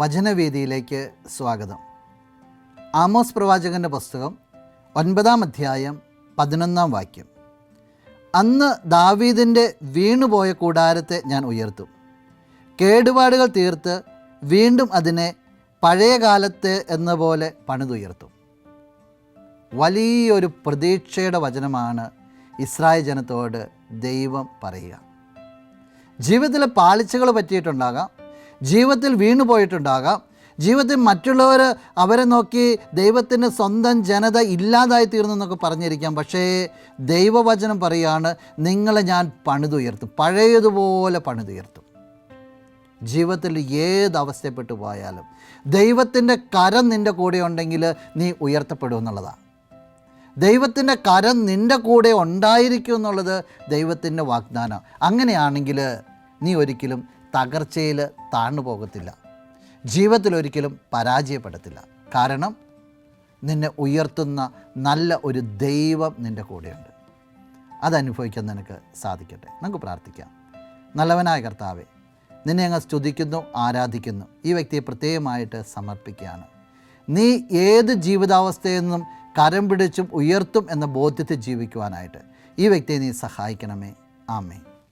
വചനവേദിയിലേക്ക് സ്വാഗതം. ആമോസ് പ്രവാചകൻ്റെ പുസ്തകം 9-ാം അധ്യായം 11-ാം വാക്യം. അന്ന് ദാവീദിൻ്റെ വീണുപോയ കൂടാരത്തെ ഞാൻ ഉയർത്തും, കേടുപാടുകൾ തീർത്ത് വീണ്ടും അതിനെ പഴയ കാലത്ത് എന്ന പോലെ പണിതുയർത്തും. വലിയൊരു പ്രതീക്ഷയുടെ വചനമാണ് ഇസ്രായേൽ ജനത്തോട് ദൈവം പറയുക. ജീവിതത്തിലെ പാളിച്ചകൾ പറ്റിയിട്ടുണ്ടാകാം, ജീവിതത്തിൽ വീണുപോയിട്ടുണ്ടാകാം, ജീവിതത്തിൽ മറ്റുള്ളവർ അവരെ നോക്കി ദൈവത്തിൻ്റെ സ്വന്തം ജനത ഇല്ലാതായി തീർന്നു എന്നൊക്കെ പറഞ്ഞിരിക്കാം. പക്ഷേ ദൈവവചനം പറയുകയാണ്, നിങ്ങളെ ഞാൻ പണിതുയർത്തും, പഴയതുപോലെ പണിതുയർത്തും. ജീവിതത്തിൽ ഏത് അവസ്ഥപ്പെട്ടു പോയാലും ദൈവത്തിൻ്റെ കരം നിൻ്റെ കൂടെ ഉണ്ടെങ്കിൽ നീ ഉയർത്തപ്പെടും എന്നുള്ളതാണ്. ദൈവത്തിൻ്റെ കരം നിൻ്റെ കൂടെ ഉണ്ടായിരിക്കും എന്നുള്ളത് ദൈവത്തിൻ്റെ വാഗ്ദാനം. അങ്ങനെയാണെങ്കിൽ നീ ഒരിക്കലും തകർച്ചയിൽ താഴ്ന്നു പോകത്തില്ല, ജീവിതത്തിൽ ഒരിക്കലും പരാജയപ്പെടത്തില്ല. കാരണം നിന്നെ ഉയർത്തുന്ന നല്ല ഒരു ദൈവം നിൻ്റെ കൂടെയുണ്ട്. അതനുഭവിക്കാൻ നിനക്ക് സാധിക്കട്ടെ. നമുക്ക് പ്രാർത്ഥിക്കാം. നല്ലവനായ കർത്താവേ, നിന്നെ അങ്ങ് സ്തുതിക്കുന്നു, ആരാധിക്കുന്നു. ഈ വ്യക്തിയെ പ്രത്യേകമായിട്ട് സമർപ്പിക്കുകയാണ്. നീ ഏത് ജീവിതാവസ്ഥയിൽ നിന്നും കരം പിടിച്ചും ഉയർത്തും എന്ന ബോധ്യത്തിൽ ജീവിക്കുവാനായിട്ട് ഈ വ്യക്തിയെ നീ സഹായിക്കണമേ. ആമേൻ.